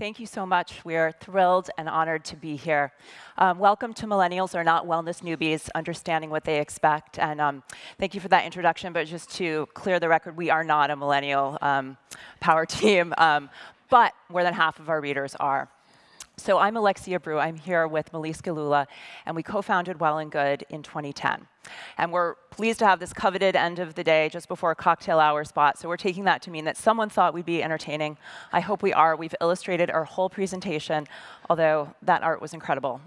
Thank you so much. We are thrilled and honored to be here. Welcome to Millennials Are Not Wellness Newbies, Understanding What They Expect. And thank you for that introduction. But just to clear the record, we are not a millennial power team, but more than half of our readers are. So I'm Alexia Brue. I'm here with Melisse Gelula, and we co-founded Well+Good in 2010. And we're pleased to have this coveted end of the day just before a cocktail hour spot. So we're taking that to mean that someone thought we'd be entertaining. I hope we are. We've illustrated our whole presentation, although that art was incredible.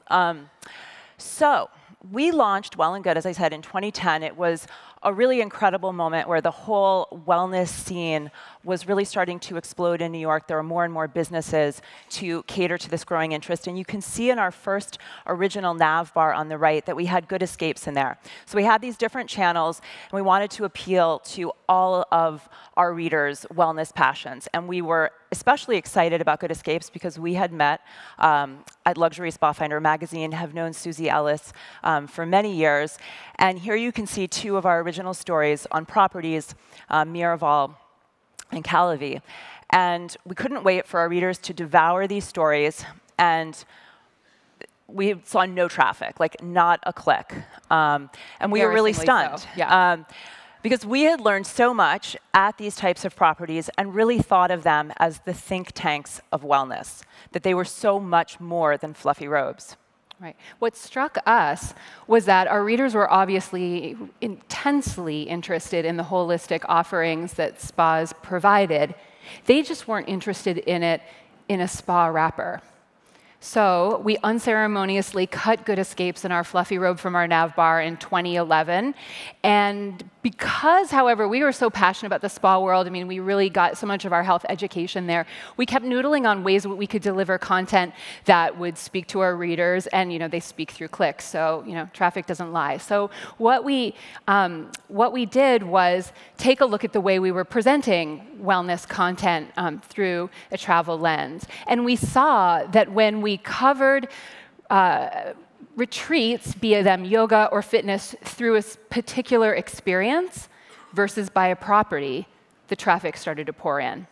So we launched Well+Good, as I said, in 2010. It was a really incredible moment where the whole wellness scene was really starting to explode in New York. There were more and more businesses to cater to this growing interest. And you can see in our first original nav bar on the right that we had good escapes in there. So we had these different channels, and we wanted to appeal to all of our readers' wellness passions. And we were especially excited about Good Escapes because we had met at Luxury Spa Finder magazine, have known Susie Ellis for many years. And here you can see two of our original stories on properties, Miraval and Calavi. And we couldn't wait for our readers to devour these stories. And we saw no traffic, like not a click. And we were really stunned. So. Yeah. Because we had learned so much at these types of properties and really thought of them as the think tanks of wellness, that they were so much more than fluffy robes. Right. What struck us was that our readers were obviously intensely interested in the holistic offerings that spas provided. They just weren't interested in it in a spa wrapper. So we unceremoniously cut Good Escapes in our fluffy robe from our nav bar in 2011. And because, however, we were so passionate about the spa world, I mean, we really got so much of our health education there, we kept noodling on ways that we could deliver content that would speak to our readers. And, you know, they speak through clicks. So, you know, traffic doesn't lie. So what we did was take a look at the way we were presenting wellness content through a travel lens. And we saw that when we covered retreats, be them yoga or fitness, through a particular experience versus by a property, the traffic started to pour in.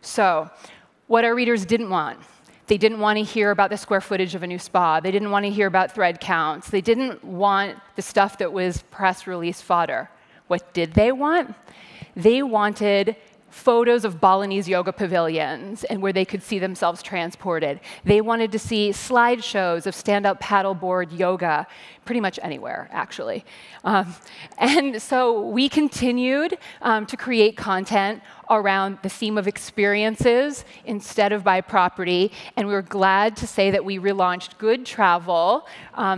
So what our readers didn't want, they didn't want to hear about the square footage of a new spa. They didn't want to hear about thread counts. They didn't want the stuff that was press release fodder. What did they want? They wanted photos of Balinese yoga pavilions and where they could see themselves transported. They wanted to see slideshows of stand-up paddleboard yoga, pretty much anywhere, actually. And so we continued to create content around the theme of experiences instead of by property. And we were glad to say that we relaunched Good Travel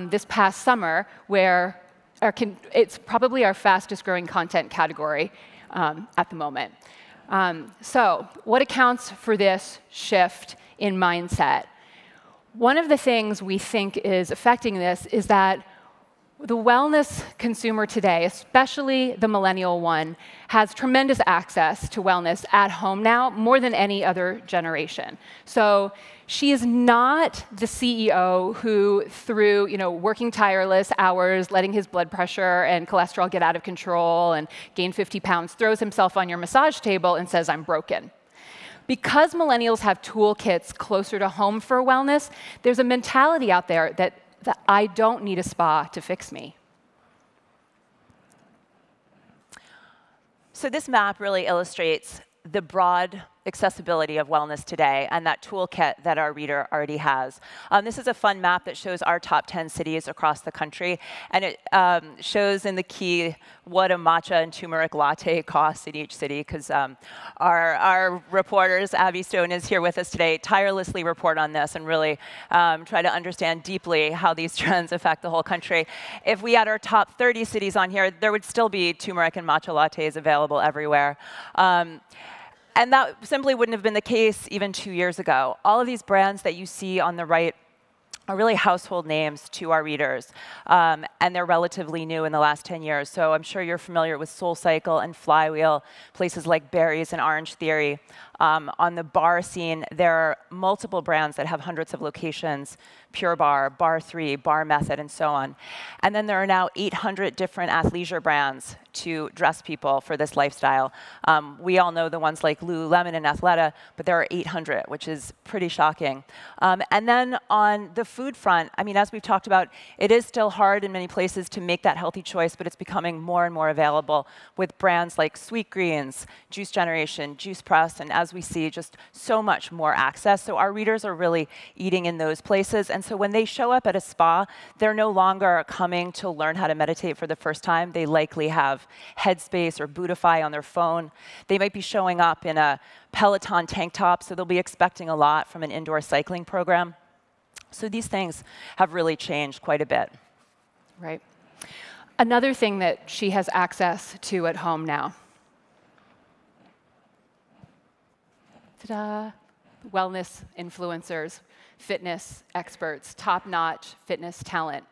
this past summer, where it's probably our fastest growing content category at the moment. So what accounts for this shift in mindset? One of the things we think is affecting this is that the wellness consumer today, especially the millennial one, has tremendous access to wellness at home now, more than any other generation. So she is not the CEO who, through working tireless hours, letting his blood pressure and cholesterol get out of control and gain 50 pounds, throws himself on your massage table and says, "I'm broken." Because millennials have toolkits closer to home for wellness, there's a mentality out there that I don't need a spa to fix me. So this map really illustrates the broad accessibility of wellness today and that toolkit that our reader already has. This is a fun map that shows our top 10 cities across the country, and it shows in the key what a matcha and turmeric latte costs in each city, because our reporters, Abby Stone is here with us today, tirelessly report on this and really try to understand deeply how these trends affect the whole country. If we had our top 30 cities on here, there would still be turmeric and matcha lattes available everywhere. And that simply wouldn't have been the case even 2 years ago. All of these brands that you see on the right are really household names to our readers, and they're relatively new in the last 10 years. So I'm sure you're familiar with SoulCycle and Flywheel, places like Berries and Orange Theory. On the bar scene, there are multiple brands that have hundreds of locations: Pure Bar, Bar 3, Bar Method, and so on. And then there are now 800 different athleisure brands to dress people for this lifestyle. We all know the ones like Lululemon and Athleta, but there are 800, which is pretty shocking. And then on the food front, I mean, as we've talked about, it is still hard in many places to make that healthy choice, but it's becoming more and more available with brands like Sweet Greens, Juice Generation, Juice Press, and as we see, just so much more access. So our readers are really eating in those places. And so when they show up at a spa, they're no longer coming to learn how to meditate for the first time. They likely have Headspace or Buddhify on their phone. They might be showing up in a Peloton tank top, so they'll be expecting a lot from an indoor cycling program. So these things have really changed quite a bit. Right. Another thing that she has access to at home now. Ta-da. Wellness influencers, fitness experts, top-notch fitness talent.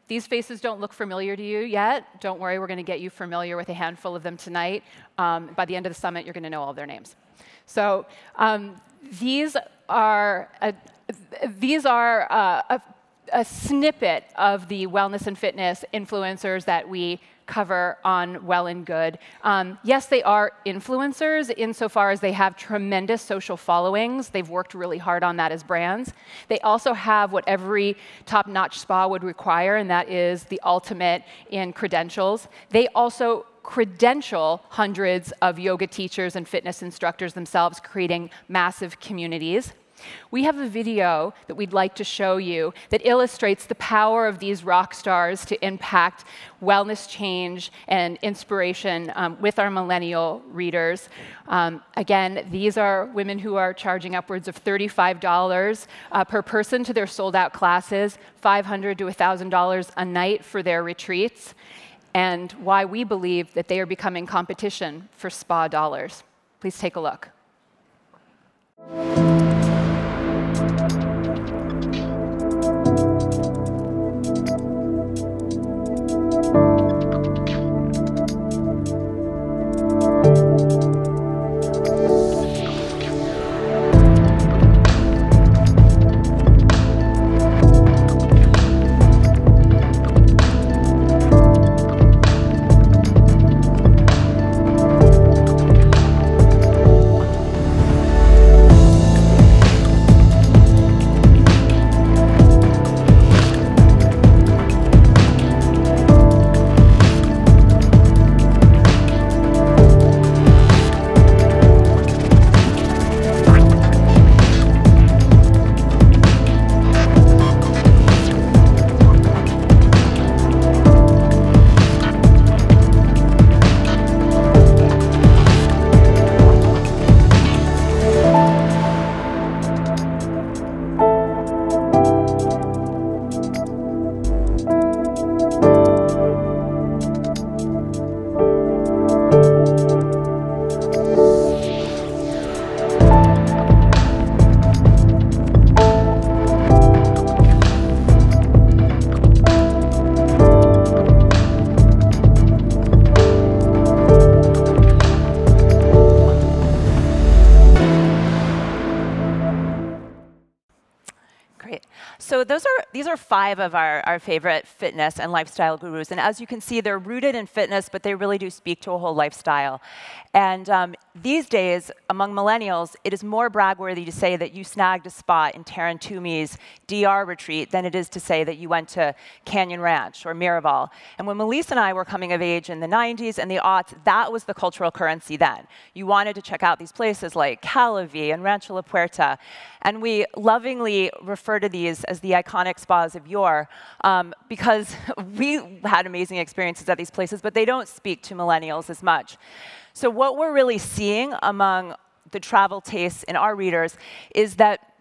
These faces don't look familiar to you yet. Don't worry, we're going to get you familiar with a handful of them tonight. By the end of the summit, you're going to know all their names. So these are a snippet of the wellness and fitness influencers that we cover on Well+Good. Yes, they are influencers insofar as they have tremendous social followings. They've worked really hard on that as brands. They also have what every top-notch spa would require, and that is the ultimate in credentials. They also credential hundreds of yoga teachers and fitness instructors themselves, creating massive communities. We have a video that we'd like to show you that illustrates the power of these rock stars to impact wellness change and inspiration with our millennial readers. Again, these are women who are charging upwards of $35 per person to their sold-out classes, $500 to $1,000 a night for their retreats, and why we believe that they are becoming competition for spa dollars. Please take a look. So these are 5 of our favorite fitness and lifestyle gurus. And as you can see, they're rooted in fitness, but they really do speak to a whole lifestyle. And these days, among millennials, it is more brag-worthy to say that you snagged a spot in Taryn Toomey's DR retreat than it is to say that you went to Canyon Ranch or Miraval. And when Melisse and I were coming of age in the 90s and the aughts, that was the cultural currency then. You wanted to check out these places like Calavi and Rancho La Puerta. And we lovingly refer to these as the iconic spas of yore because we had amazing experiences at these places, but they don't speak to millennials as much. So what we're really seeing among the travel tastes in our readers is that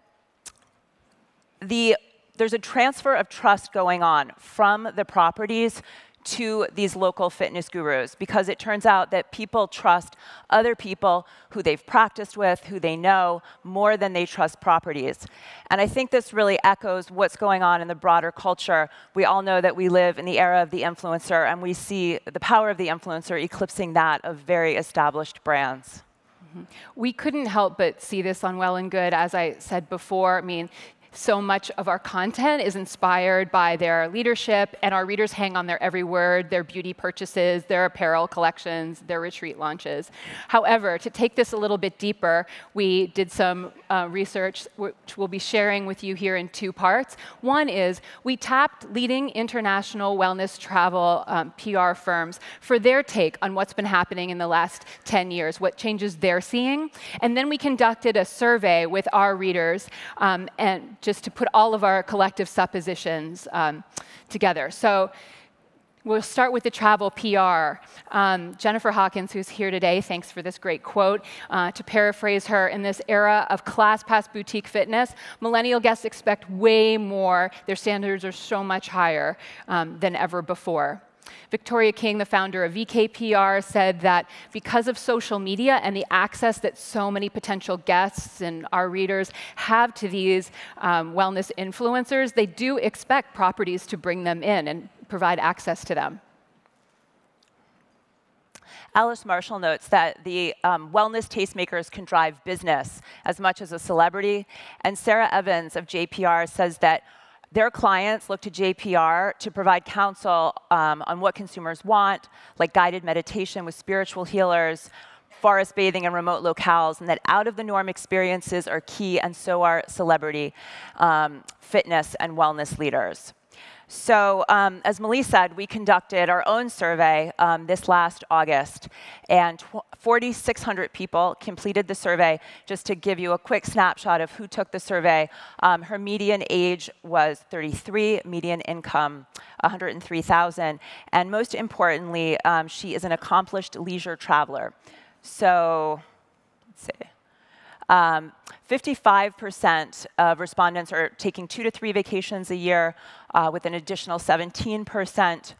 there's a transfer of trust going on from the properties to these local fitness gurus, because it turns out that people trust other people who they've practiced with, who they know, more than they trust properties. And I think this really echoes what's going on in the broader culture. We all know that we live in the era of the influencer, and we see the power of the influencer eclipsing that of very established brands. We couldn't help but see this on Well+Good, as I said before. I mean, so much of our content is inspired by their leadership, and our readers hang on their every word, their beauty purchases, their apparel collections, their retreat launches. However, to take this a little bit deeper, we did some research, which we'll be sharing with you here in 2 parts. One is we tapped leading international wellness travel PR firms for their take on what's been happening in the last 10 years, what changes they're seeing. And then we conducted a survey with our readers, and just to put all of our collective suppositions together. So we'll start with the travel PR. Jennifer Hawkins, who's here today, thanks for this great quote. To paraphrase her, in this era of class-pass boutique fitness, millennial guests expect way more. Their standards are so much higher than ever before. Victoria King, the founder of VKPR, said that because of social media and the access that so many potential guests and our readers have to these wellness influencers, they do expect properties to bring them in and provide access to them. Alice Marshall notes that the wellness tastemakers can drive business as much as a celebrity. And Sarah Evans of JPR says that their clients look to JPR to provide counsel on what consumers want, like guided meditation with spiritual healers, forest bathing in remote locales, and that out-of-the-norm experiences are key, and so are celebrity fitness and wellness leaders. So as Melisse said, we conducted our own survey this last August, and 4,600 people completed the survey. Just to give you a quick snapshot of who took the survey, her median age was 33, median income 103,000, and most importantly, she is an accomplished leisure traveler. So let's see. 55% of respondents are taking 2 to 3 vacations a year, with an additional 17%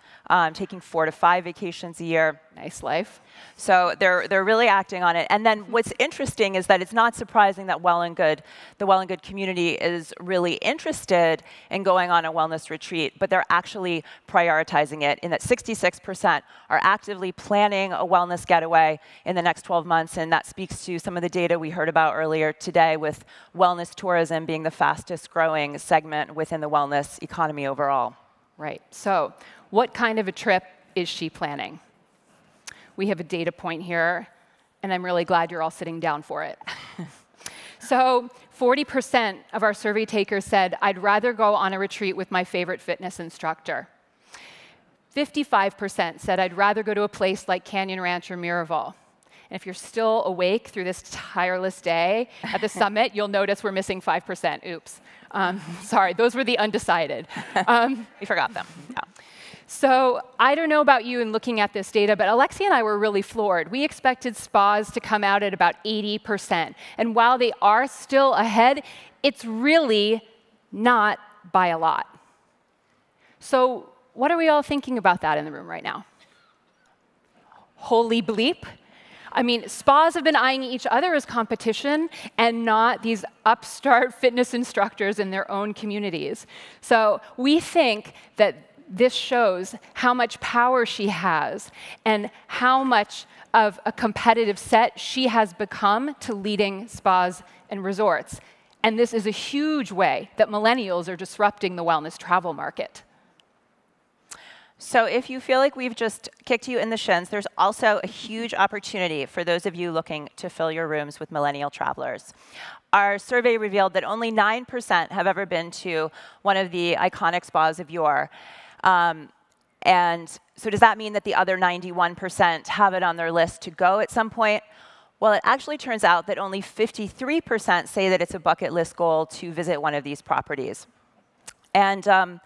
taking 4 to 5 vacations a year. Nice life. So they're really acting on it. And then what's interesting is that it's not surprising that the Well+Good community is really interested in going on a wellness retreat, but they're actually prioritizing it, in that 66% are actively planning a wellness getaway in the next 12 months. And that speaks to some of the data we heard about earlier today, with wellness tourism being the fastest growing segment within the wellness economy overall. Right. So what kind of a trip is she planning? We have a data point here, and I'm really glad you're all sitting down for it. So 40% of our survey takers said, I'd rather go on a retreat with my favorite fitness instructor. 55% said, I'd rather go to a place like Canyon Ranch or Miraval. And if you're still awake through this tireless day at the summit, you'll notice we're missing 5%. Oops. Sorry, those were the undecided. We forgot them. Yeah. So I don't know about you in looking at this data, but Alexia and I were really floored. We expected spas to come out at about 80%. And while they are still ahead, it's really not by a lot. So what are we all thinking about that in the room right now? Holy bleep. I mean, spas have been eyeing each other as competition and not these upstart fitness instructors in their own communities. So we think that this shows how much power she has and how much of a competitive set she has become to leading spas and resorts. And this is a huge way that millennials are disrupting the wellness travel market. So if you feel like we've just kicked you in the shins, there's also a huge opportunity for those of you looking to fill your rooms with millennial travelers. Our survey revealed that only 9% have ever been to one of the iconic spas of yore. And so does that mean that the other 91% have it on their list to go at some point? Well, it actually turns out that only 53% say that it's a bucket list goal to visit one of these properties. And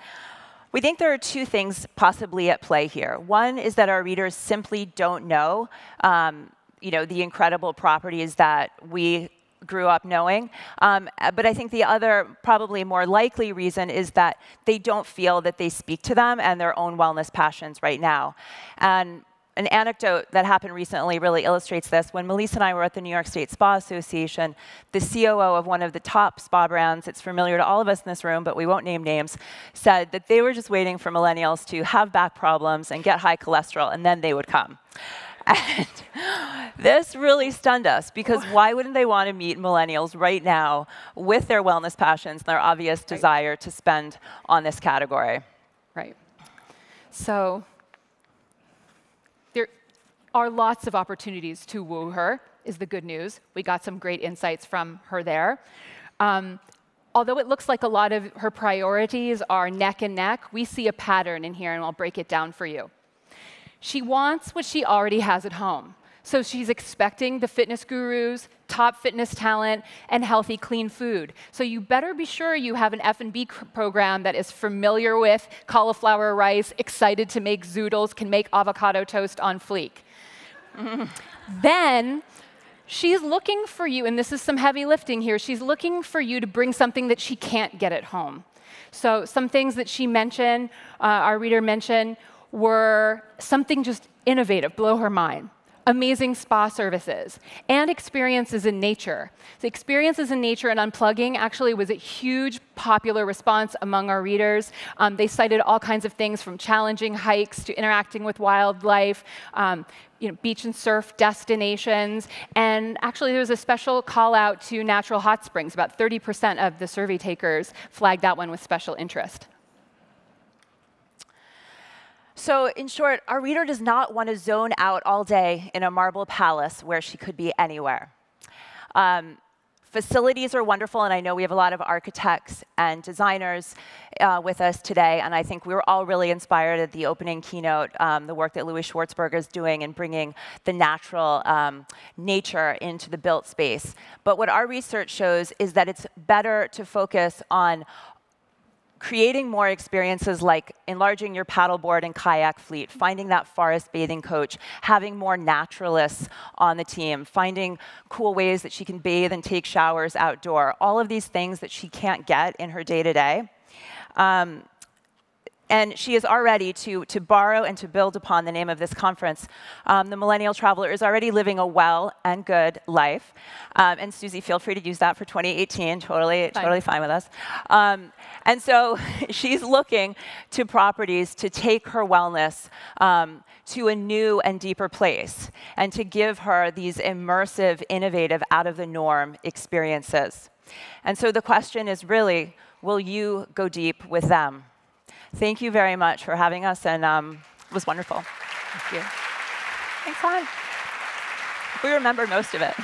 we think there are 2 things possibly at play here. One is that our readers simply don't know, the incredible properties that we grew up knowing. But I think the other, probably more likely reason is that they don't feel that they speak to them and their own wellness passions right now. And an anecdote that happened recently really illustrates this. When Melisse and I were at the New York State Spa Association, the COO of one of the top spa brands, it's familiar to all of us in this room, but we won't name names, said that they were just waiting for millennials to have back problems and get high cholesterol, and then they would come. And this really stunned us, because why wouldn't they want to meet millennials right now with their wellness passions and their obvious desire to spend on this category? Right. So there are lots of opportunities to woo her, is the good news. We got some great insights from her there. Although it looks like a lot of her priorities are neck and neck, we see a pattern in here, and I'll break it down for you. She wants what she already has at home. So she's expecting the fitness gurus, top fitness talent, and healthy, clean food. So you better be sure you have an F&B program that is familiar with cauliflower rice, excited to make zoodles, can make avocado toast on fleek. Then she's looking for you, and this is some heavy lifting here, she's looking for you to bring something that she can't get at home. So some things that she mentioned, our reader mentioned, were something just innovative, blow her mind. Amazing spa services, and experiences in nature. The experiences in nature and unplugging actually was a huge popular response among our readers. They cited all kinds of things, from challenging hikes to interacting with wildlife, beach and surf destinations. And actually, there was a special call out to natural hot springs. About 30% of the survey takers flagged that one with special interest. So in short, our reader does not want to zone out all day in a marble palace where she could be anywhere. Facilities are wonderful, and I know we have a lot of architects and designers with us today, and I think we were all really inspired at the opening keynote, the work that Louis Schwartzberger is doing in bringing the natural nature into the built space. But what our research shows is that it's better to focus on creating more experiences like enlarging your paddleboard and kayak fleet, finding that forest bathing coach, having more naturalists on the team, finding cool ways that she can bathe and take showers outdoor, all of these things that she can't get in her day-to-day. And she is already, to borrow and to build upon the name of this conference, the Millennial Traveler is already living a well and good life. And Susie, feel free to use that for 2018, totally fine with us. And so she's looking to properties to take her wellness to a new and deeper place, and to give her these immersive, innovative, out-of-the-norm experiences. And so the question is really, will you go deep with them? Thank you very much for having us, and it was wonderful. Thank you. Thanks, hon. We remembered most of it.